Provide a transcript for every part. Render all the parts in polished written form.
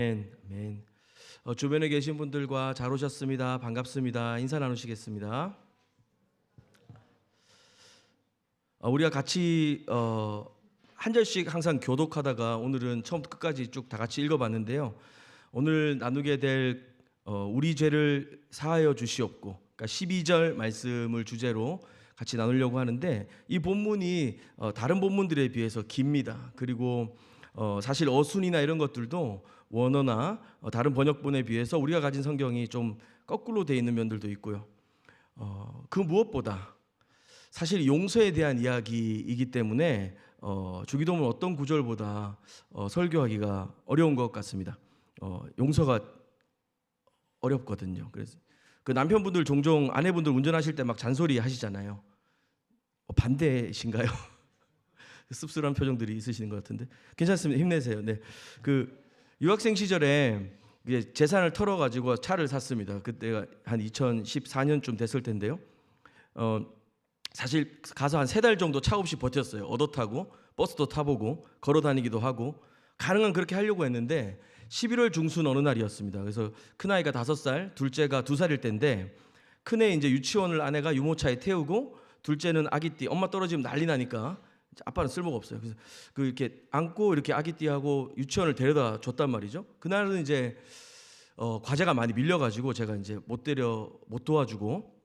아멘. 주변에 계신 분들과 잘 오셨습니다. 반갑습니다. 인사 나누시겠습니다. 우리가 같이 한 절씩 항상 교독하다가 오늘은 처음부터 끝까지 쭉 다 같이 읽어봤는데요. 오늘 나누게 될 우리 죄를 사하여 주시옵고, 그러니까 12절 말씀을 주제로 같이 나누려고 하는데, 이 본문이 다른 본문들에 비해서 깁니다. 그리고 사실 어순이나 이런 것들도 원어나 다른 번역본에 비해서 우리가 가진 성경이 좀 거꾸로 되어 있는 면들도 있고요. 그 무엇보다 사실 용서에 대한 이야기이기 때문에 주기도문 어떤 구절보다 설교하기가 어려운 것 같습니다. 용서가 어렵거든요. 그래서 그 남편분들 종종 아내분들 운전하실 때 막 잔소리 하시잖아요. 반대신가요? 씁쓸한 표정들이 있으시는 것 같은데 괜찮습니다. 힘내세요. 네, 그 유학생 시절에 재산을 털어가지고 차를 샀습니다. 그때가 한 2014년쯤 됐을 텐데요. 사실 가서 한 3달 정도 차 없이 버텼어요. 얻어 타고 버스도 타보고 걸어 다니기도 하고 가능한 그렇게 하려고 했는데 11월 중순 어느 날이었습니다. 그래서 큰아이가 5살, 둘째가 2살일 때인데 큰애 이제 유치원을 아내가 유모차에 태우고 둘째는 아기띠 엄마 떨어지면 난리 나니까 아빠는 쓸모가 없어요. 그래서 이렇게 안고 이렇게 아기띠하고 유치원을 데려다 줬단 말이죠. 그날은 이제 과제가 많이 밀려가지고 제가 이제 못 도와주고,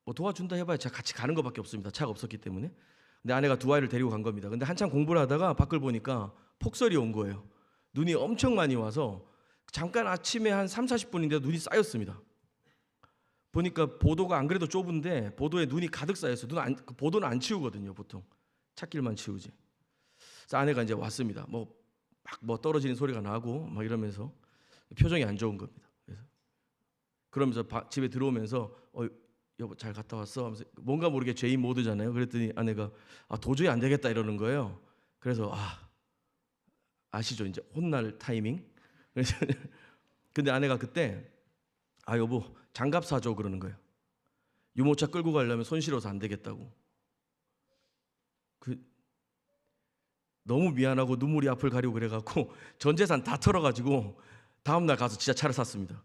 뭐 도와준다 해봐야 제가 같이 가는 것밖에 없습니다. 차가 없었기 때문에. 근데 아내가 2아이를 데리고 간 겁니다. 근데 한참 공부를 하다가 밖을 보니까 폭설이 온 거예요. 눈이 엄청 많이 와서 잠깐 아침에 한 30-40분인데 눈이 쌓였습니다. 보니까 보도가 안 그래도 좁은데 보도에 눈이 가득 쌓였어요. 보도는 안 치우거든요. 보통 찻길만 치우지. 그래서 아내가 이제 왔습니다. 뭐 떨어지는 소리가 나고 막 이러면서 표정이 안 좋은 겁니다. 그러면서 집에 들어오면서 여보 잘 갔다 왔어 하면서 뭔가 모르게 죄인 모드잖아요. 그랬더니 아내가 도저히 안 되겠다 이러는 거예요. 그래서 아시죠? 이제 혼날 타이밍. 그래서 근데 아내가 그때 여보 장갑 사줘 그러는 거예요. 유모차 끌고 가려면 손 실어서 안 되겠다고. 너무 미안하고 눈물이 앞을 가리고 그래갖고 전 재산 다 털어가지고 다음날 가서 진짜 차를 샀습니다.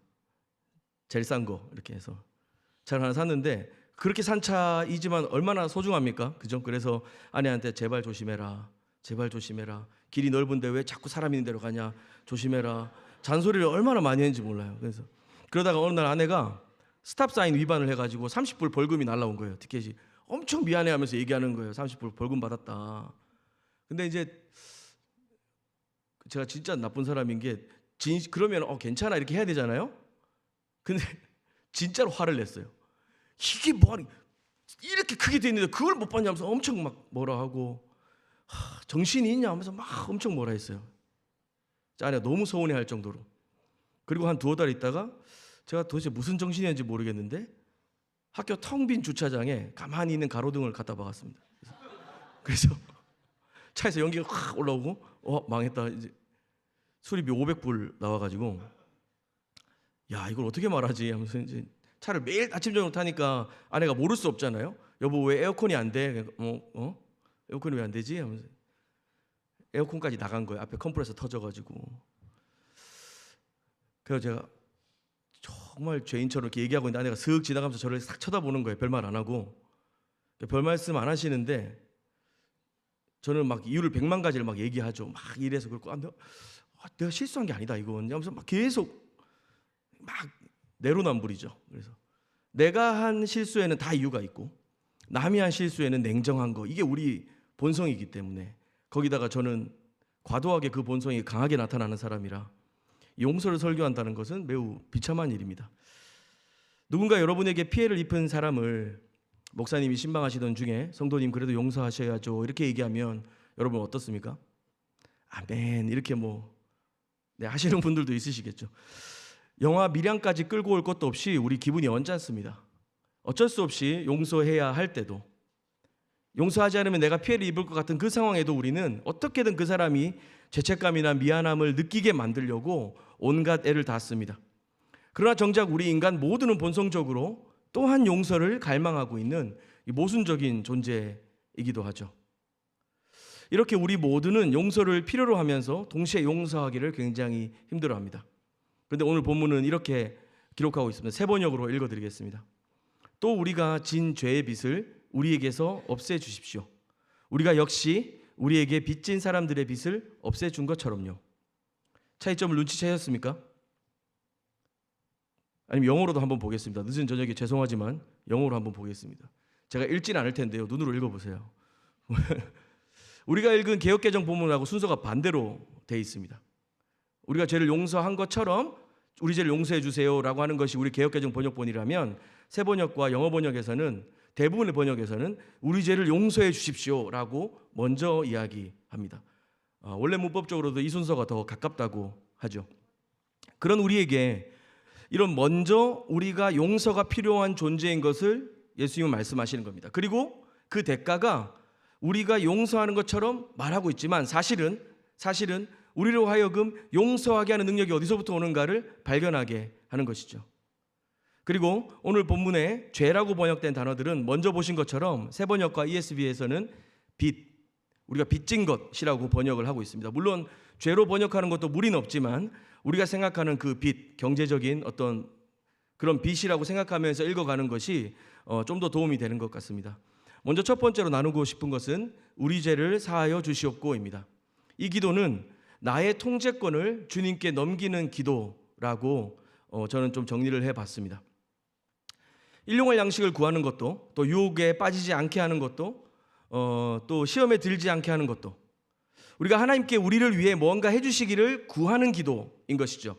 제일 싼 거 이렇게 해서 차를 하나 샀는데, 그렇게 산 차이지만 얼마나 소중합니까? 그죠? 그래서 아내한테 제발 조심해라, 제발 조심해라, 길이 넓은데 왜 자꾸 사람 있는 데로 가냐, 조심해라, 잔소리를 얼마나 많이 했는지 몰라요. 그래서 그러다가 어느 날 아내가 스탑사인 위반을 해가지고 30불 벌금이 날라온 거예요. 티켓이. 엄청 미안해하면서 얘기하는 거예요. 30불 벌금 받았다. 근데 이제 제가 진짜 나쁜 사람인 게 그러면 괜찮아 이렇게 해야 되잖아요. 근데 진짜로 화를 냈어요. 이게 뭐하니, 이렇게 크게 돼 있는데 그걸 못 봤냐면서 엄청 막 뭐라 하고, 정신이 있냐 하면서 막 엄청 뭐라 했어요. 아내가 너무 서운해할 정도로. 그리고 한 2-5달 있다가 제가 도대체 무슨 정신이었는지 모르겠는데 학교 텅 빈 주차장에 가만히 있는 가로등을 갖다 박았습니다. 그래서 차에서 연기가 확 올라오고 망했다. 이제 수리비 500불 나와가지고 야 이걸 어떻게 말하지 하면서 이제 차를 매일 아침 저녁 타니까 아내가 모를 수 없잖아요. 여보 왜 에어컨이 안 돼? 에어컨이 왜 안 되지? 하면서 에어컨까지 나간 거예요. 앞에 컴프레서 터져가지고. 그래서 제가 정말 죄인처럼 이렇게 얘기하고 있는데 아내가 슥 지나가면서 저를 싹 쳐다보는 거예요. 별말 안 하고. 별 말씀 안 하시는데 저는 막 이유를 100만 가지를 막 얘기하죠. 막 이래서 그렇고 내가 실수한 게 아니다 이건 하면서 막 계속 막 내로남불이죠. 그래서 내가 한 실수에는 다 이유가 있고 남이 한 실수에는 냉정한 거, 이게 우리 본성이기 때문에, 거기다가 저는 과도하게 그 본성이 강하게 나타나는 사람이라 용서를 설교한다는 것은 매우 비참한 일입니다. 누군가 여러분에게 피해를 입힌 사람을 목사님이 신방하시던 중에 성도님 그래도 용서하셔야죠 이렇게 얘기하면 여러분 어떻습니까? 아멘 이렇게 하시는 분들도 있으시겠죠. 영화 밀양까지 끌고 올 것도 없이 우리 기분이 언짢습니다. 어쩔 수 없이 용서해야 할 때도, 용서하지 않으면 내가 피해를 입을 것 같은 그 상황에도 우리는 어떻게든 그 사람이 죄책감이나 미안함을 느끼게 만들려고 온갖 애를 다 씁니다. 그러나 정작 우리 인간 모두는 본성적으로 또한 용서를 갈망하고 있는 모순적인 존재이기도 하죠. 이렇게 우리 모두는 용서를 필요로 하면서 동시에 용서하기를 굉장히 힘들어합니다. 그런데 오늘 본문은 이렇게 기록하고 있습니다. 세 번역으로 읽어드리겠습니다. 또 우리가 진 죄의 빚을 우리에게서 없애주십시오. 우리가 역시 우리에게 빚진 사람들의 빚을 없애준 것처럼요. 차이점을 눈치채셨습니까? 아니면 영어로도 한번 보겠습니다. 늦은 저녁에 죄송하지만 영어로 한번 보겠습니다. 제가 읽지는 않을 텐데요. 눈으로 읽어보세요. 우리가 읽은 개역개정 본문하고 순서가 반대로 돼 있습니다. 우리가 죄를 용서한 것처럼 우리 죄를 용서해 주세요라고 하는 것이 우리 개역개정 번역본이라면 새 번역과 영어 번역에서는 대부분의 번역에서는 우리 죄를 용서해 주십시오라고 먼저 이야기합니다. 원래 문법적으로도 이 순서가 더 가깝다고 하죠. 그런 우리에게 이런 먼저 우리가 용서가 필요한 존재인 것을 예수님은 말씀하시는 겁니다. 그리고 그 대가가 우리가 용서하는 것처럼 말하고 있지만 사실은 우리로 하여금 용서하게 하는 능력이 어디서부터 오는가를 발견하게 하는 것이죠. 그리고 오늘 본문에 죄라고 번역된 단어들은 먼저 보신 것처럼 새 번역과 ESV에서는 빚, 우리가 빚진 것이라고 번역을 하고 있습니다. 물론 죄로 번역하는 것도 무리는 없지만 우리가 생각하는 그 빚, 경제적인 어떤 그런 빚이라고 생각하면서 읽어가는 것이 좀 더 도움이 되는 것 같습니다. 먼저 첫 번째로 나누고 싶은 것은 우리 죄를 사하여 주시옵고입니다. 이 기도는 나의 통제권을 주님께 넘기는 기도라고 저는 좀 정리를 해봤습니다. 일용할 양식을 구하는 것도, 또 유혹에 빠지지 않게 하는 것도, 또 시험에 들지 않게 하는 것도, 우리가 하나님께 우리를 위해 뭔가 해주시기를 구하는 기도인 것이죠.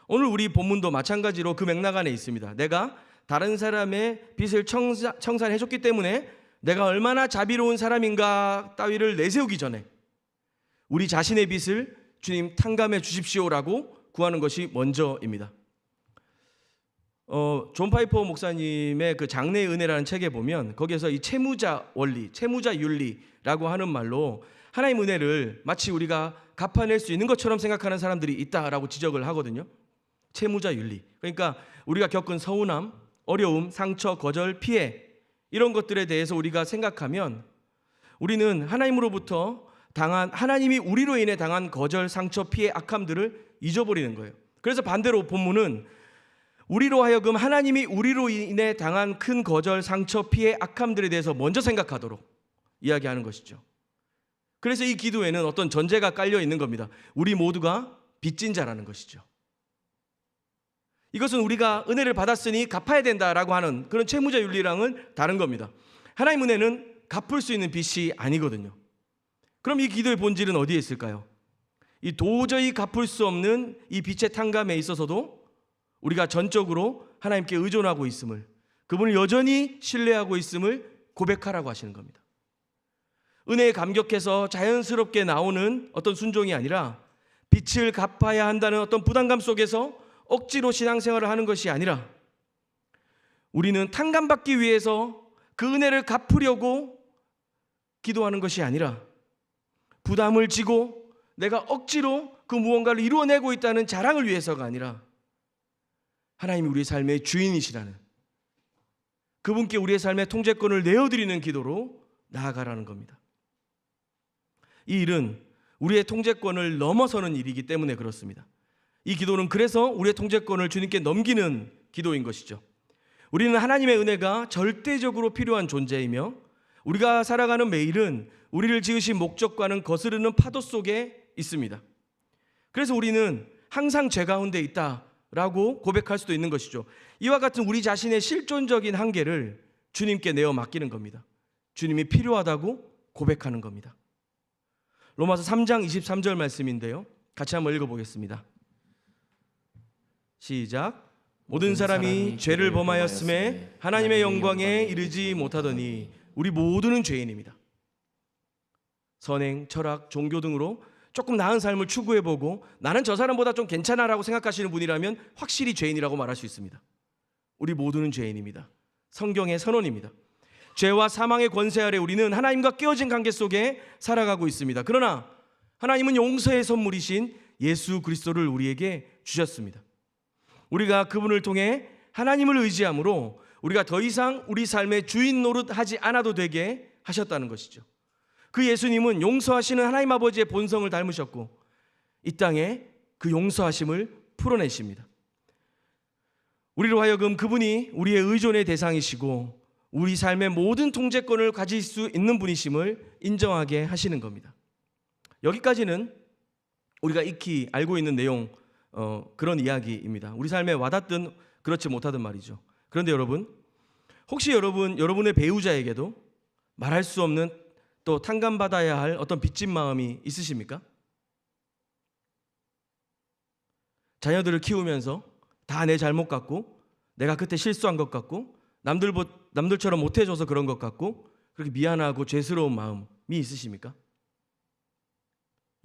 오늘 우리 본문도 마찬가지로 그 맥락 안에 있습니다. 내가 다른 사람의 빚을 청산해줬기 때문에 내가 얼마나 자비로운 사람인가 따위를 내세우기 전에 우리 자신의 빚을 주님 탕감해 주십시오라고 구하는 것이 먼저입니다. 존 파이퍼 목사님의 그 장래의 은혜라는 책에 보면 거기에서 이 채무자 원리, 채무자 윤리라고 하는 말로 하나님의 은혜를 마치 우리가 갚아낼 수 있는 것처럼 생각하는 사람들이 있다라고 지적을 하거든요. 채무자 윤리. 그러니까 우리가 겪은 서운함, 어려움, 상처, 거절, 피해 이런 것들에 대해서 우리가 생각하면 우리는 하나님으로부터 하나님이 우리로 인해 당한 거절, 상처, 피해, 악함들을 잊어버리는 거예요. 그래서 반대로 본문은 우리로 하여금 하나님이 우리로 인해 당한 큰 거절, 상처, 피해, 악함들에 대해서 먼저 생각하도록 이야기하는 것이죠. 그래서 이 기도에는 어떤 전제가 깔려 있는 겁니다. 우리 모두가 빚진 자라는 것이죠. 이것은 우리가 은혜를 받았으니 갚아야 된다라고 하는 그런 채무자 윤리랑은 다른 겁니다. 하나님 은혜는 갚을 수 있는 빚이 아니거든요. 그럼 이 기도의 본질은 어디에 있을까요? 이 도저히 갚을 수 없는 이 빚의 탕감에 있어서도 우리가 전적으로 하나님께 의존하고 있음을, 그분을 여전히 신뢰하고 있음을 고백하라고 하시는 겁니다. 은혜에 감격해서 자연스럽게 나오는 어떤 순종이 아니라 빚을 갚아야 한다는 어떤 부담감 속에서 억지로 신앙생활을 하는 것이 아니라 우리는 탕감받기 위해서 그 은혜를 갚으려고 기도하는 것이 아니라 부담을 지고 내가 억지로 그 무언가를 이루어내고 있다는 자랑을 위해서가 아니라 하나님이 우리의 삶의 주인이시라는 그분께 우리의 삶의 통제권을 내어드리는 기도로 나아가라는 겁니다. 이 일은 우리의 통제권을 넘어서는 일이기 때문에 그렇습니다. 이 기도는 그래서 우리의 통제권을 주님께 넘기는 기도인 것이죠. 우리는 하나님의 은혜가 절대적으로 필요한 존재이며 우리가 살아가는 매일은 우리를 지으신 목적과는 거스르는 파도 속에 있습니다. 그래서 우리는 항상 죄 가운데 있다라고 고백할 수도 있는 것이죠. 이와 같은 우리 자신의 실존적인 한계를 주님께 내어 맡기는 겁니다. 주님이 필요하다고 고백하는 겁니다. 로마서 3장 23절 말씀인데요. 같이 한번 읽어보겠습니다. 시작. 모든 사람이 죄를 범하였음에 하나님의 영광에 이르지 못하더니 우리 모두는 죄인입니다. 선행, 철학, 종교 등으로 조금 나은 삶을 추구해보고 나는 저 사람보다 좀 괜찮아라고 생각하시는 분이라면 확실히 죄인이라고 말할 수 있습니다. 우리 모두는 죄인입니다. 성경의 선언입니다. 죄와 사망의 권세 아래 우리는 하나님과 깨어진 관계 속에 살아가고 있습니다. 그러나 하나님은 용서의 선물이신 예수 그리스도를 우리에게 주셨습니다. 우리가 그분을 통해 하나님을 의지함으로 우리가 더 이상 우리 삶의 주인 노릇하지 않아도 되게 하셨다는 것이죠. 그 예수님은 용서하시는 하나님 아버지의 본성을 닮으셨고 이 땅에 그 용서하심을 풀어내십니다. 우리로 하여금 그분이 우리의 의존의 대상이시고 우리 삶의 모든 통제권을 가질 수 있는 분이심을 인정하게 하시는 겁니다. 여기까지는 우리가 익히 알고 있는 내용, 그런 이야기입니다. 우리 삶에 와닿든 그렇지 못하든 말이죠. 그런데 여러분, 혹시 여러분의 배우자에게도 말할 수 없는 또 탕감받아야 할 어떤 빚진 마음이 있으십니까? 자녀들을 키우면서 다 내 잘못 같고 내가 그때 실수한 것 같고 남들처럼 못해줘서 그런 것 같고 그렇게 미안하고 죄스러운 마음이 있으십니까?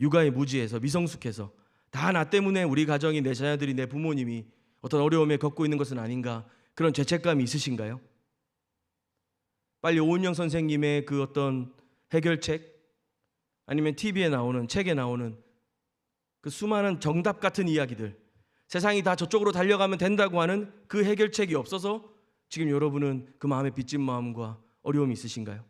육아에 무지해서 미성숙해서 다 나 때문에 우리 가정이, 내 자녀들이, 내 부모님이 어떤 어려움에 겪고 있는 것은 아닌가, 그런 죄책감이 있으신가요? 빨리 오은영 선생님의 그 어떤 해결책, 아니면 TV에 나오는, 책에 나오는 그 수많은 정답 같은 이야기들, 세상이 다 저쪽으로 달려가면 된다고 하는 그 해결책이 없어서 지금 여러분은 그 마음에 빚진 마음과 어려움이 있으신가요?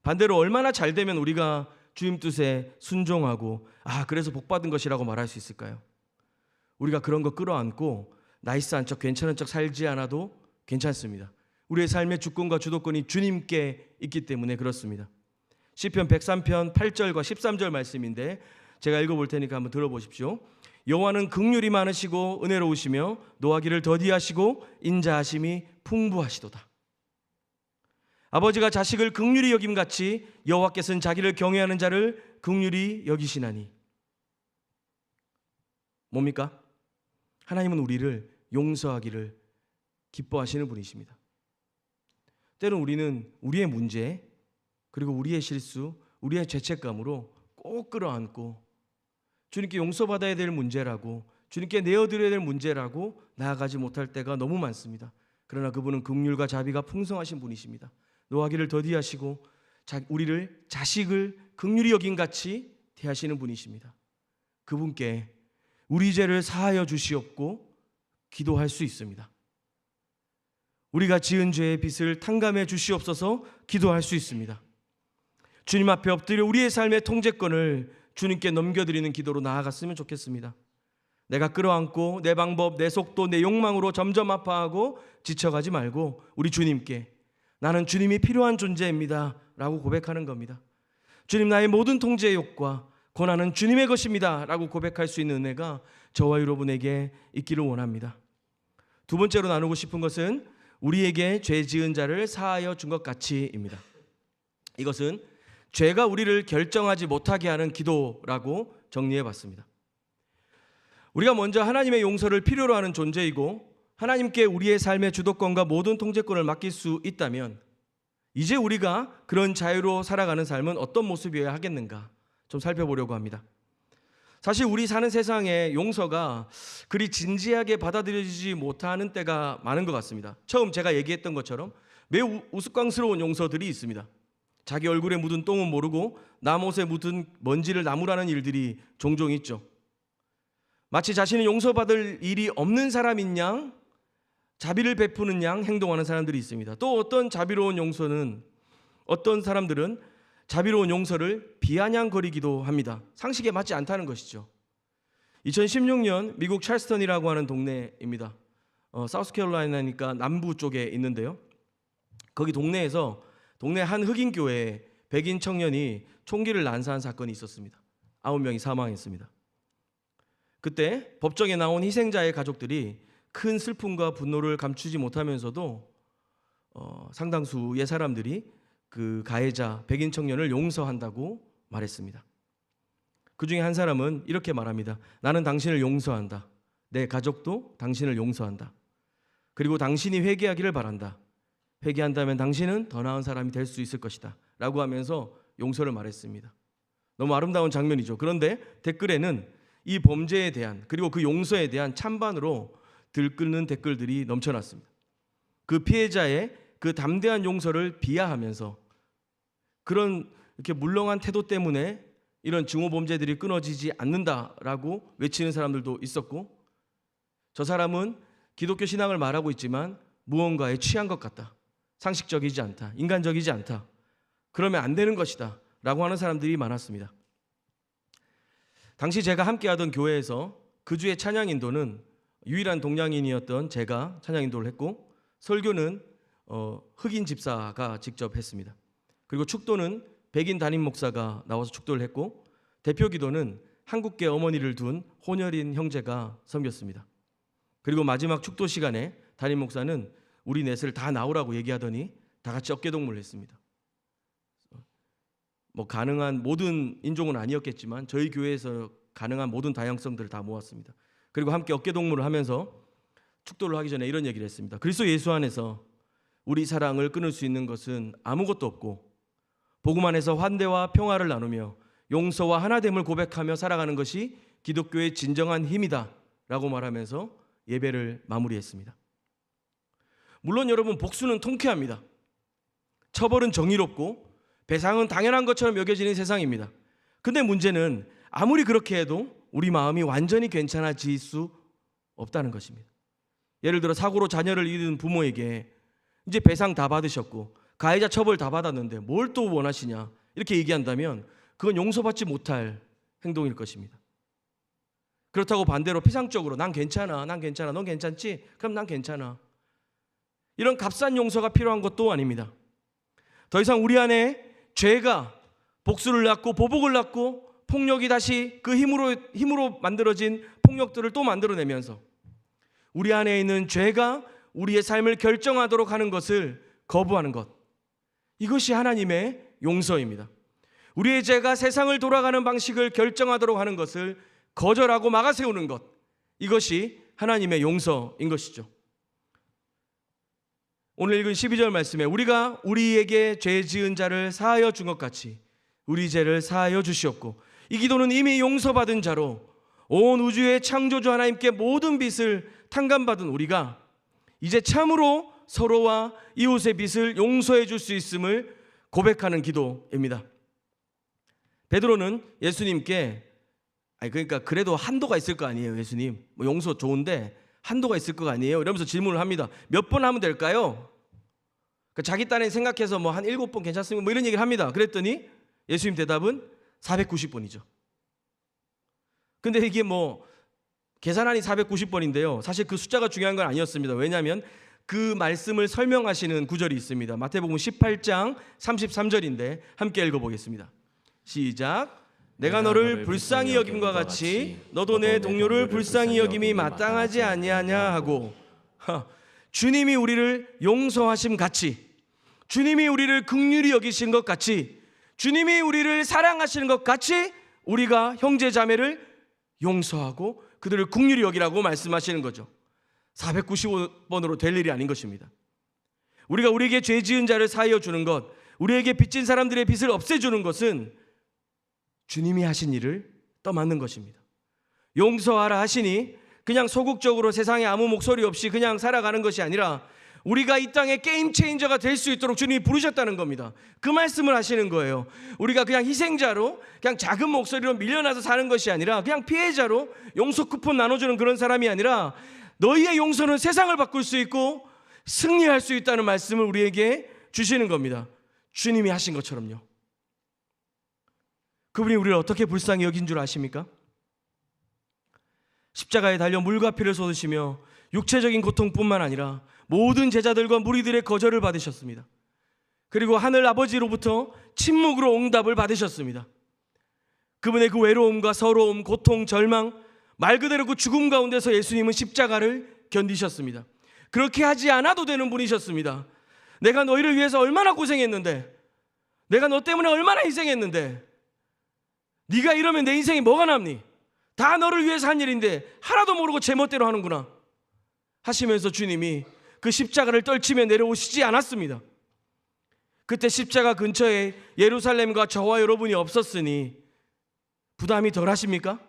반대로 얼마나 잘 되면 우리가 주님 뜻에 순종하고 그래서 복받은 것이라고 말할 수 있을까요? 우리가 그런 거 끌어안고 나이스한 척, 괜찮은 척 살지 않아도 괜찮습니다. 우리의 삶의 주권과 주도권이 주님께 있기 때문에 그렇습니다. 시편 103편 8절과 13절 말씀인데 제가 읽어볼 테니까 한번 들어보십시오. 여호와는 긍휼이 많으시고 은혜로우시며 노하기를 더디하시고 인자하심이 풍부하시도다. 아버지가 자식을 긍휼히 여김같이 여호와께서는 자기를 경외하는 자를 긍휼히 여기시나니. 뭡니까? 하나님은 우리를 용서하기를 기뻐하시는 분이십니다. 때론 우리는 우리의 문제, 그리고 우리의 실수, 우리의 죄책감으로 꼭 끌어안고 주님께 용서받아야 될 문제라고, 주님께 내어드려야 될 문제라고 나아가지 못할 때가 너무 많습니다. 그러나 그분은 긍휼과 자비가 풍성하신 분이십니다. 노하기를 더디하시고 우리를 자식을 긍휼히 여김같이 대하시는 분이십니다. 그분께 우리 죄를 사하여 주시옵고 기도할 수 있습니다. 우리가 지은 죄의 빚을 탕감해 주시옵소서 기도할 수 있습니다. 주님 앞에 엎드려 우리의 삶의 통제권을 주님께 넘겨드리는 기도로 나아갔으면 좋겠습니다. 내가 끌어안고 내 방법, 내 속도, 내 욕망으로 점점 아파하고 지쳐가지 말고 우리 주님께 나는 주님이 필요한 존재입니다 라고 고백하는 겁니다. 주님, 나의 모든 통제욕과 고난은 주님의 것입니다 라고 고백할 수 있는 은혜가 저와 여러분에게 있기를 원합니다. 두 번째로 나누고 싶은 것은 우리에게 죄 지은 자를 사하여 준 것 같이입니다. 이것은 죄가 우리를 결정하지 못하게 하는 기도라고 정리해 봤습니다. 우리가 먼저 하나님의 용서를 필요로 하는 존재이고 하나님께 우리의 삶의 주도권과 모든 통제권을 맡길 수 있다면 이제 우리가 그런 자유로 살아가는 삶은 어떤 모습이어야 하겠는가 좀 살펴보려고 합니다. 사실 우리 사는 세상에 용서가 그리 진지하게 받아들여지지 못하는 때가 많은 것 같습니다. 처음 제가 얘기했던 것처럼 매우 우스꽝스러운 용서들이 있습니다. 자기 얼굴에 묻은 똥은 모르고 남 옷에 묻은 먼지를 나무라는 일들이 종종 있죠. 마치 자신은 용서받을 일이 없는 사람인 양, 자비를 베푸는 양 행동하는 사람들이 있습니다. 또 어떤 사람들은 자비로운 용서를 비아냥거리기도 합니다. 상식에 맞지 않다는 것이죠. 2016년 미국 찰스턴이라고 하는 동네입니다. 사우스캐롤라이나니까 남부 쪽에 있는데요. 거기 동네에서 동네 한 흑인 교회에 백인 청년이 총기를 난사한 사건이 있었습니다. 9명이 사망했습니다. 그때 법정에 나온 희생자의 가족들이 큰 슬픔과 분노를 감추지 못하면서도 상당수의 사람들이 그 가해자 백인 청년을 용서한다고 말했습니다. 그 중에 한 사람은 이렇게 말합니다. 나는 당신을 용서한다. 내 가족도 당신을 용서한다. 그리고 당신이 회개하기를 바란다. 회개한다면 당신은 더 나은 사람이 될 수 있을 것이다 라고 하면서 용서를 말했습니다. 너무 아름다운 장면이죠. 그런데 댓글에는 이 범죄에 대한, 그리고 그 용서에 대한 찬반으로 들끓는 댓글들이 넘쳐났습니다. 그 피해자의 그 담대한 용서를 비하하면서 그런 이렇게 물렁한 태도 때문에 이런 증오 범죄들이 끊어지지 않는다라고 외치는 사람들도 있었고, 저 사람은 기독교 신앙을 말하고 있지만 무언가에 취한 것 같다, 상식적이지 않다, 인간적이지 않다, 그러면 안 되는 것이다 라고 하는 사람들이 많았습니다. 당시 제가 함께하던 교회에서 그 주의 찬양 인도는 유일한 동양인이었던 제가 찬양 인도를 했고, 설교는 흑인 집사가 직접 했습니다. 그리고 축도는 백인 담임 목사가 나와서 축도를 했고, 대표 기도는 한국계 어머니를 둔 혼혈인 형제가 섬겼습니다. 그리고 마지막 축도 시간에 담임 목사는 우리 넷을 다 나오라고 얘기하더니 다 같이 어깨동무를 했습니다. 뭐 가능한 모든 인종은 아니었겠지만 저희 교회에서 가능한 모든 다양성들을 다 모았습니다. 그리고 함께 어깨동무를 하면서 축도를 하기 전에 이런 얘기를 했습니다. 그리스도 예수 안에서 우리 사랑을 끊을 수 있는 것은 아무것도 없고, 복음 안에서 환대와 평화를 나누며 용서와 하나됨을 고백하며 살아가는 것이 기독교의 진정한 힘이다 라고 말하면서 예배를 마무리했습니다. 물론 여러분, 복수는 통쾌합니다. 처벌은 정의롭고 배상은 당연한 것처럼 여겨지는 세상입니다. 근데 문제는 아무리 그렇게 해도 우리 마음이 완전히 괜찮아질 수 없다는 것입니다. 예를 들어 사고로 자녀를 잃은 부모에게 이제 배상 다 받으셨고 가해자 처벌 다 받았는데 뭘 또 원하시냐 이렇게 얘기한다면 그건 용서받지 못할 행동일 것입니다. 그렇다고 반대로 피상적으로 난 괜찮아, 넌 괜찮지? 그럼 난 괜찮아, 이런 값싼 용서가 필요한 것도 아닙니다. 더 이상 우리 안에 죄가 복수를 낳고 보복을 낳고 폭력이 다시 그 힘으로 만들어진 폭력들을 또 만들어내면서 우리 안에 있는 죄가 우리의 삶을 결정하도록 하는 것을 거부하는 것, 이것이 하나님의 용서입니다. 우리의 죄가 세상을 돌아가는 방식을 결정하도록 하는 것을 거절하고 막아세우는 것, 이것이 하나님의 용서인 것이죠. 오늘 읽은 12절 말씀에 우리가 우리에게 죄 지은 자를 사하여 준 것 같이 우리 죄를 사하여 주시옵고, 이 기도는 이미 용서받은 자로 온 우주의 창조주 하나님께 모든 빚을 탕감받은 우리가 이제 참으로 서로와 이웃의 빚을 용서해 줄 수 있음을 고백하는 기도입니다. 베드로는 예수님께 그러니까 그래도 한도가 있을 거 아니에요. 예수님, 뭐 용서 좋은데 한도가 있을 거 아니에요? 이러면서 질문을 합니다. 몇 번 하면 될까요? 자기 딴에 생각해서 뭐 한 7번 괜찮습니다, 뭐 이런 얘기를 합니다. 그랬더니 예수님 대답은 490번이죠. 근데 이게 뭐 계산하니 490번인데요. 사실 그 숫자가 중요한 건 아니었습니다. 왜냐하면 그 말씀을 설명하시는 구절이 있습니다. 마태복음 18장 33절인데 함께 읽어보겠습니다. 시작. 내가 너를 불쌍히 여김과 같이 너도 내 동료를 불쌍히 여김이 마땅하지 아니하냐 하고, 주님이 우리를 용서하심 같이, 주님이 우리를 긍휼히 여기신 것 같이, 주님이 우리를 사랑하시는 것 같이 우리가 형제 자매를 용서하고 그들을 긍휼히 여기라고 말씀하시는 거죠. 495번으로 될 일이 아닌 것입니다. 우리가 우리에게 죄 지은 자를 사하여 주는 것, 우리에게 빚진 사람들의 빚을 없애주는 것은 주님이 하신 일을 떠맡는 것입니다. 용서하라 하시니 그냥 소극적으로 세상에 아무 목소리 없이 그냥 살아가는 것이 아니라 우리가 이 땅의 게임 체인저가 될 수 있도록 주님이 부르셨다는 겁니다. 그 말씀을 하시는 거예요. 우리가 그냥 희생자로 그냥 작은 목소리로 밀려나서 사는 것이 아니라 그냥 피해자로 용서 쿠폰 나눠주는 그런 사람이 아니라 너희의 용서는 세상을 바꿀 수 있고 승리할 수 있다는 말씀을 우리에게 주시는 겁니다. 주님이 하신 것처럼요. 그분이 우리를 어떻게 불쌍히 여긴 줄 아십니까? 십자가에 달려 물과 피를 쏟으시며 육체적인 고통뿐만 아니라 모든 제자들과 무리들의 거절을 받으셨습니다. 그리고 하늘 아버지로부터 침묵으로 응답을 받으셨습니다. 그분의 그 외로움과 서러움, 고통, 절망, 말 그대로 그 죽음 가운데서 예수님은 십자가를 견디셨습니다. 그렇게 하지 않아도 되는 분이셨습니다. 내가 너희를 위해서 얼마나 고생했는데, 내가 너 때문에 얼마나 희생했는데 네가 이러면 내 인생이 뭐가 남니? 다 너를 위해서 한 일인데 하나도 모르고 제멋대로 하는구나 하시면서 주님이 그 십자가를 떨치며 내려오시지 않았습니다. 그때 십자가 근처에 예루살렘과 저와 여러분이 없었으니 부담이 덜 하십니까?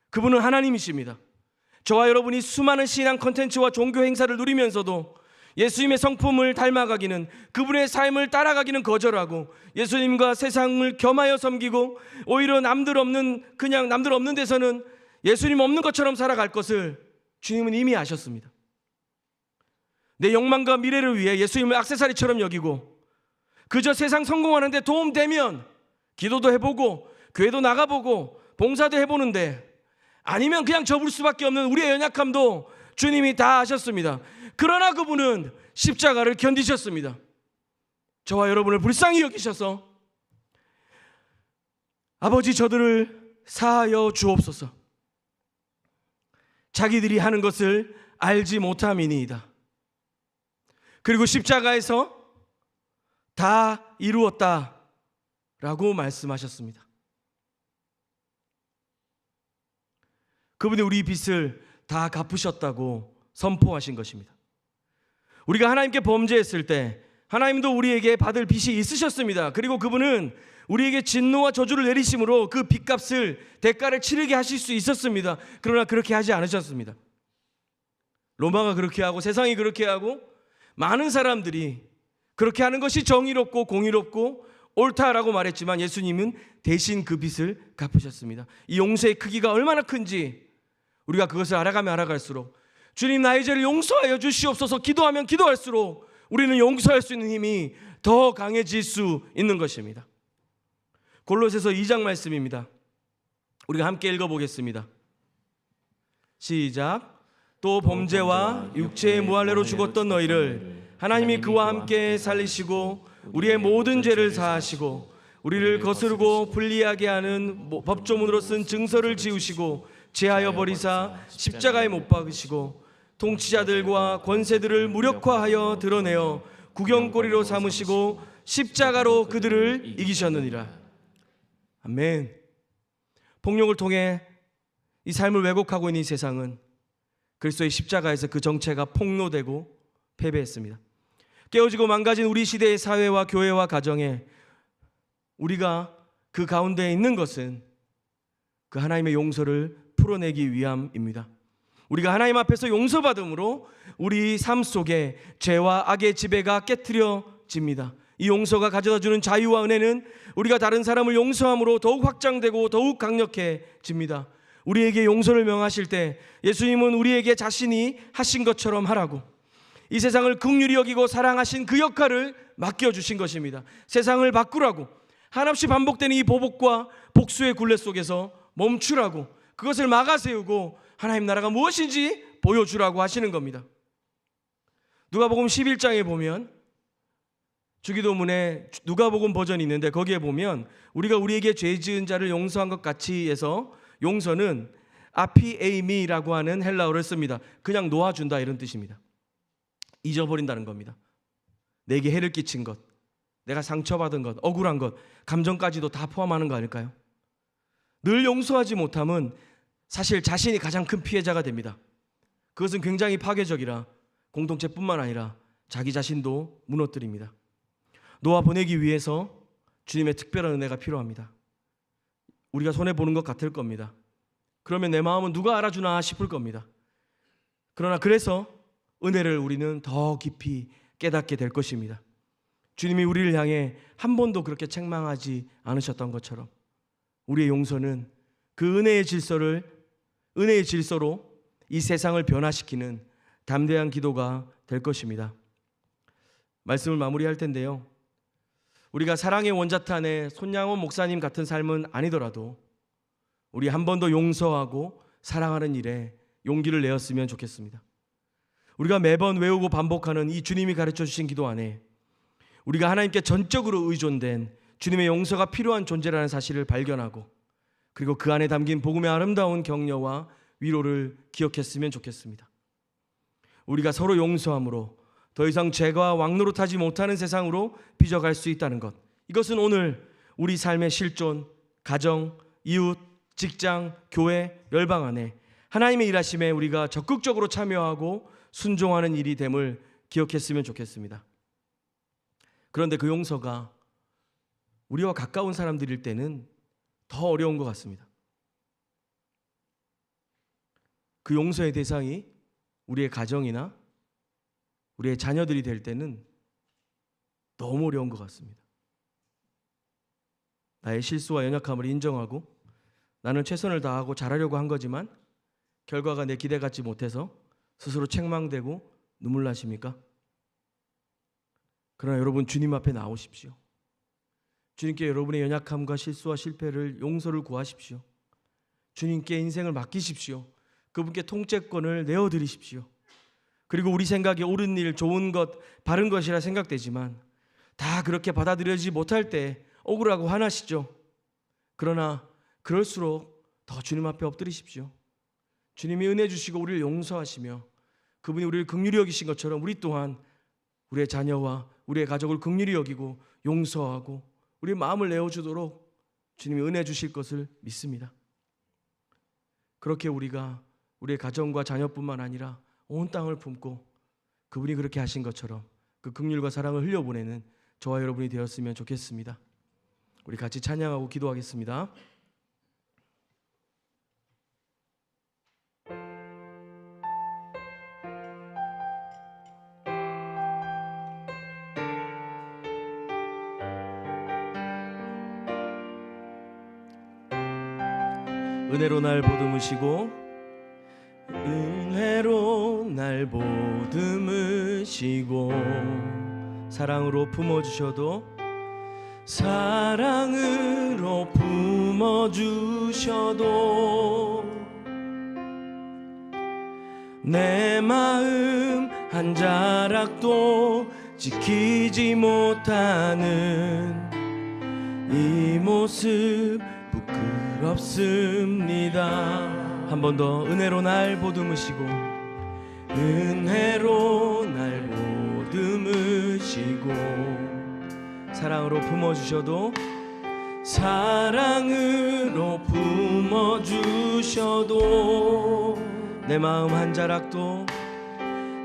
그분은 하나님이십니다. 저와 여러분이 수많은 신앙 콘텐츠와 종교 행사를 누리면서도 예수님의 성품을 닮아가기는, 그분의 삶을 따라가기는 거절하고 예수님과 세상을 겸하여 섬기고 오히려 남들 없는 데서는 예수님 없는 것처럼 살아갈 것을 주님은 이미 아셨습니다. 내 욕망과 미래를 위해 예수님을 액세서리처럼 여기고 그저 세상 성공하는데 도움되면 기도도 해보고 교회도 나가보고 봉사도 해보는데, 아니면 그냥 접을 수밖에 없는 우리의 연약함도 주님이 다 아셨습니다. 그러나 그분은 십자가를 견디셨습니다. 저와 여러분을 불쌍히 여기셔서 아버지, 저들을 사하여 주옵소서. 자기들이 하는 것을 알지 못함이니이다. 그리고 십자가에서 다 이루었다라고 말씀하셨습니다. 그분이 우리 빚을 다 갚으셨다고 선포하신 것입니다. 우리가 하나님께 범죄했을 때 하나님도 우리에게 받을 빚이 있으셨습니다. 그리고 그분은 우리에게 진노와 저주를 내리심으로 그 빚값을, 대가를 치르게 하실 수 있었습니다. 그러나 그렇게 하지 않으셨습니다. 로마가 그렇게 하고 세상이 그렇게 하고 많은 사람들이 그렇게 하는 것이 정의롭고 공의롭고 옳다라고 말했지만, 예수님은 대신 그 빚을 갚으셨습니다. 이 용서의 크기가 얼마나 큰지 우리가 그것을 알아가면 알아갈수록, 주님 나의 죄를 용서하여 주시옵소서 기도하면 기도할수록 우리는 용서할 수 있는 힘이 더 강해질 수 있는 것입니다. 골로새서 2장 말씀입니다. 우리가 함께 읽어보겠습니다. 시작. 또 범죄와 육체의 무할례로 죽었던 너희를 하나님이 그와 함께 살리시고 우리의 모든 죄를 사하시고 우리를 거스르고 불리하게 하는 법조문으로 쓴 증서를 지우시고 제하여 버리사 십자가에 못 박으시고 통치자들과 권세들을 무력화하여 드러내어 구경거리로 삼으시고 십자가로 그들을 이기셨느니라. 아멘. 폭력을 통해 이 삶을 왜곡하고 있는 이 세상은 그리스도의 십자가에서 그 정체가 폭로되고 패배했습니다. 깨어지고 망가진 우리 시대의 사회와 교회와 가정에 우리가 그 가운데 있는 것은 그 하나님의 용서를 풀어내기 위함입니다. 우리가 하나님 앞에서 용서받음으로 우리 삶 속에 죄와 악의 지배가 깨트려집니다. 이 용서가 가져다주는 자유와 은혜는 우리가 다른 사람을 용서함으로 더욱 확장되고 더욱 강력해집니다. 우리에게 용서를 명하실 때 예수님은 우리에게 자신이 하신 것처럼 하라고, 이 세상을 긍휼히 여기고 사랑하신 그 역할을 맡겨주신 것입니다. 세상을 바꾸라고, 한없이 반복되는 이 보복과 복수의 굴레 속에서 멈추라고, 그것을 막아세우고 하나님 나라가 무엇인지 보여주라고 하시는 겁니다. 누가복음 11장에 보면 주기도문에 누가복음 버전이 있는데, 거기에 보면 우리가 우리에게 죄 지은 자를 용서한 것 같이 해서 용서는 아피에이미라고 하는 헬라어를 씁니다. 그냥 놓아준다 이런 뜻입니다. 잊어버린다는 겁니다. 내게 해를 끼친 것, 내가 상처받은 것, 억울한 것, 감정까지도 다 포함하는 거 아닐까요? 늘 용서하지 못함은 사실 자신이 가장 큰 피해자가 됩니다. 그것은 굉장히 파괴적이라 공동체뿐만 아니라 자기 자신도 무너뜨립니다. 놓아보내기 위해서 주님의 특별한 은혜가 필요합니다. 우리가 손해보는 것 같을 겁니다. 그러면 내 마음은 누가 알아주나 싶을 겁니다. 그러나 그래서 은혜를 우리는 더 깊이 깨닫게 될 것입니다. 주님이 우리를 향해 한 번도 그렇게 책망하지 않으셨던 것처럼 우리의 용서는 그 은혜의 질서로 이 세상을 변화시키는 담대한 기도가 될 것입니다. 말씀을 마무리할 텐데요, 우리가 사랑의 원자탄의 손양원 목사님 같은 삶은 아니더라도 우리 한 번 더 용서하고 사랑하는 일에 용기를 내었으면 좋겠습니다. 우리가 매번 외우고 반복하는 이 주님이 가르쳐 주신 기도 안에 우리가 하나님께 전적으로 의존된 주님의 용서가 필요한 존재라는 사실을 발견하고, 그리고 그 안에 담긴 복음의 아름다운 격려와 위로를 기억했으면 좋겠습니다. 우리가 서로 용서함으로 더 이상 죄가 왕노릇하지 못하는 세상으로 빚어갈 수 있다는 것, 이것은 오늘 우리 삶의 실존, 가정, 이웃, 직장, 교회, 열방 안에 하나님의 일하심에 우리가 적극적으로 참여하고 순종하는 일이 됨을 기억했으면 좋겠습니다. 그런데 그 용서가 우리와 가까운 사람들일 때는 더 어려운 것 같습니다. 그 용서의 대상이 우리의 가정이나 우리의 자녀들이 될 때는 너무 어려운 것 같습니다. 나의 실수와 연약함을 인정하고 나는 최선을 다하고 잘하려고 한 거지만 결과가 내 기대 같지 못해서 스스로 책망되고 눈물 나십니까? 그러나 여러분, 주님 앞에 나오십시오. 주님께 여러분의 연약함과 실수와 실패를, 용서를 구하십시오. 주님께 인생을 맡기십시오. 그분께 통째권을 내어드리십시오. 그리고 우리 생각에 옳은 일, 좋은 것, 바른 것이라 생각되지만 다 그렇게 받아들여지지 못할 때 억울하고 화나시죠. 그러나 그럴수록 더 주님 앞에 엎드리십시오. 주님이 은혜 주시고 우리를 용서하시며 그분이 우리를 긍휼히 여기신 것처럼 우리 또한 우리의 자녀와 우리의 가족을 긍휼히 여기고 용서하고 우리의 마음을 내어주도록 주님이 은혜 주실 것을 믿습니다. 그렇게 우리가 우리의 가정과 자녀뿐만 아니라 온 땅을 품고 그분이 그렇게 하신 것처럼 그 긍휼과 사랑을 흘려보내는 저와 여러분이 되었으면 좋겠습니다. 우리 같이 찬양하고 기도하겠습니다. 은혜로 날 보듬으시고, 은혜로 날 보듬으시고, 사랑으로 품어주셔도, 사랑으로 품어주셔도 내 마음 한 자락도 지키지 못하는 이 모습 부끄럽습니다. 한 번 더. 은혜로 날 보듬으시고, 은혜로 날 보듬으시고, 사랑으로 품어주셔도, 사랑으로 품어주셔도 내 마음 한 자락도,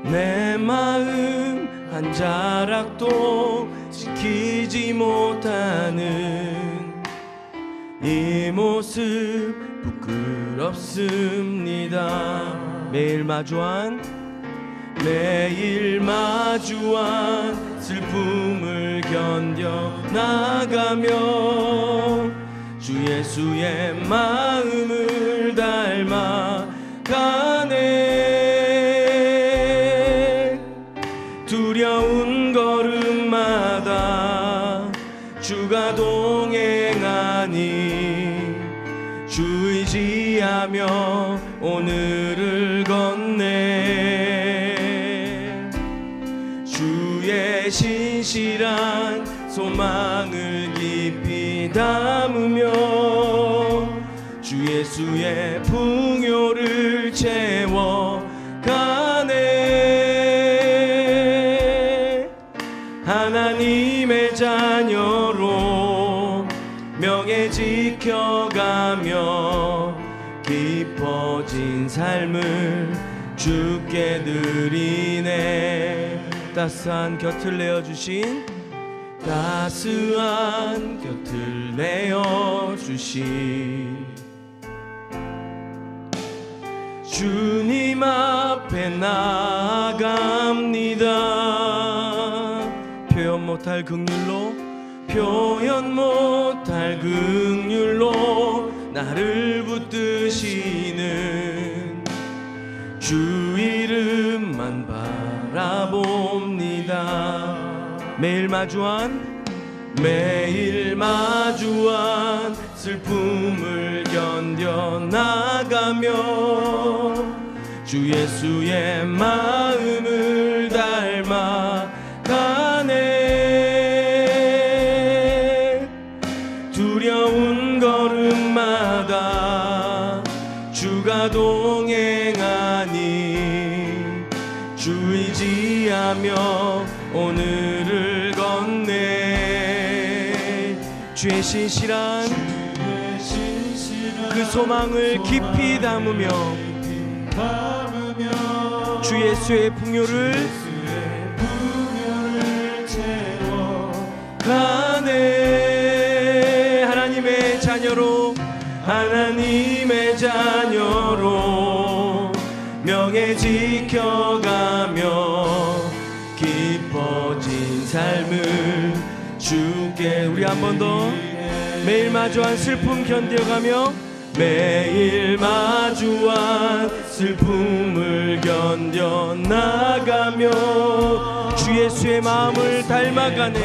내 마음 한 자락도 지키지 못하는 이 모습 부끄럽습니다. 매일 마주한 슬픔을 견뎌 나가며 주 예수의 마음을 닮아가네. 두려운 걸음마다 주가 동행하니 주 의지하며 오늘을 걷네. 주의 신실한 소망을 깊이 담으며 주 예수의 풍요를 채워가네. 하나님의 자녀로 명예 지켜가며 깊어진 삶을 주께 드리네. 따스한 곁을 내어주신, 따스한 곁을 내어주신 주님 앞에 나아갑니다. 표현 못할 긍휼로, 표현 못할 긍휼로 나를 붙드시는 주 이름만 바라봅니다. 매일 마주한 슬픔을 견뎌 나가며 주 예수의 마음을 닮아가네. 두려운 걸음마다 주가 동행하니 주 의지하며 오늘을 걷네. 주의 신실한 그 소망을 깊이 담으며 주 예수의 풍요를 채워가네. 하나님의 자녀로 명예 지켜가며 깊어진 삶을 주께. 우리 한 번 더. 매일 마주한 슬픔 견뎌가며, 매일 마주한 슬픔을 견뎌 나가며 주 예수의 마음을 닮아가네.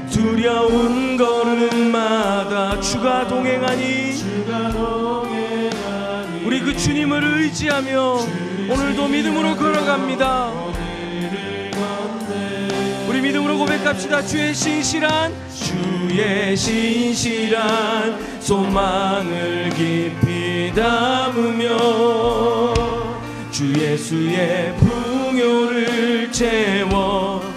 두려운 걸음마다 주가 동행하니 우리 그 주님을 의지하며 오늘도 믿음으로 걸어갑니다. 우리 믿음으로 고백합시다. 주의 신실한 소망을 깊이 담으며 주 예수의 풍요를 채워가네.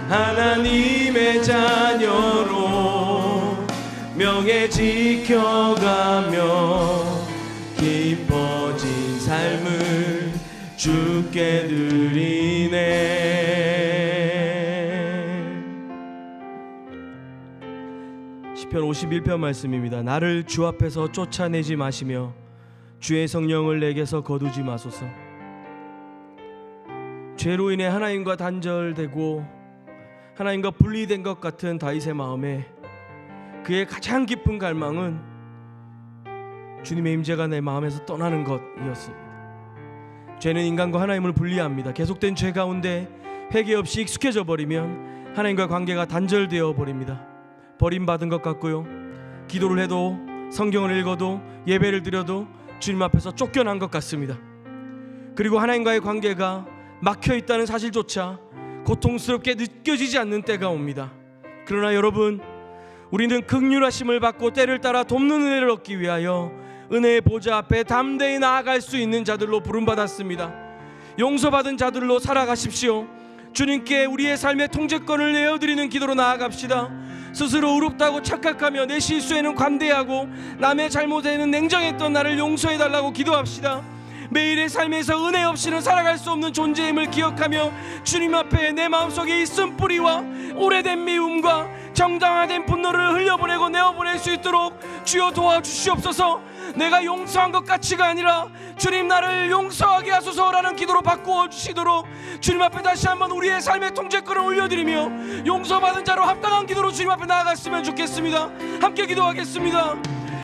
하나님의 자녀로 명예 지켜가며 깊어진 삶을 주께 드리네. 시편 51편 말씀입니다. 나를 주 앞에서 쫓아내지 마시며 주의 성령을 내게서 거두지 마소서. 죄로 인해 하나님과 단절되고 하나님과 분리된 것 같은 다윗의 마음에 그의 가장 깊은 갈망은 주님의 임재가 내 마음에서 떠나는 것이었습니다. 죄는 인간과 하나님을 분리합니다. 계속된 죄 가운데 회개 없이 익숙해져 버리면 하나님과 관계가 단절되어 버립니다. 버림받은 것 같고요, 기도를 해도 성경을 읽어도 예배를 드려도 주님 앞에서 쫓겨난 것 같습니다. 그리고 하나님과의 관계가 막혀있다는 사실조차 고통스럽게 느껴지지 않는 때가 옵니다. 그러나 여러분, 우리는 긍휼하심을 받고 때를 따라 돕는 은혜를 얻기 위하여 은혜의 보좌 앞에 담대히 나아갈 수 있는 자들로 부름받았습니다. 용서받은 자들로 살아가십시오. 주님께 우리의 삶의 통제권을 내어드리는 기도로 나아갑시다. 스스로 의롭다고 착각하며 내 실수에는 관대하고 남의 잘못에는 냉정했던 나를 용서해달라고 기도합시다. 매일의 삶에서 은혜 없이는 살아갈 수 없는 존재임을 기억하며 주님 앞에 내 마음속에 있은 뿌리와 오래된 미움과 정당화된 분노를 흘려보내고 내어보낼 수 있도록 주여 도와주시옵소서. 내가 용서한 것 같이가 아니라 주님 나를 용서하게 하소서라는 기도로 바꾸어 주시도록 주님 앞에 다시 한번 우리의 삶의 통제권을 올려드리며 용서받은 자로 합당한 기도로 주님 앞에 나아갔으면 좋겠습니다. 함께 기도하겠습니다.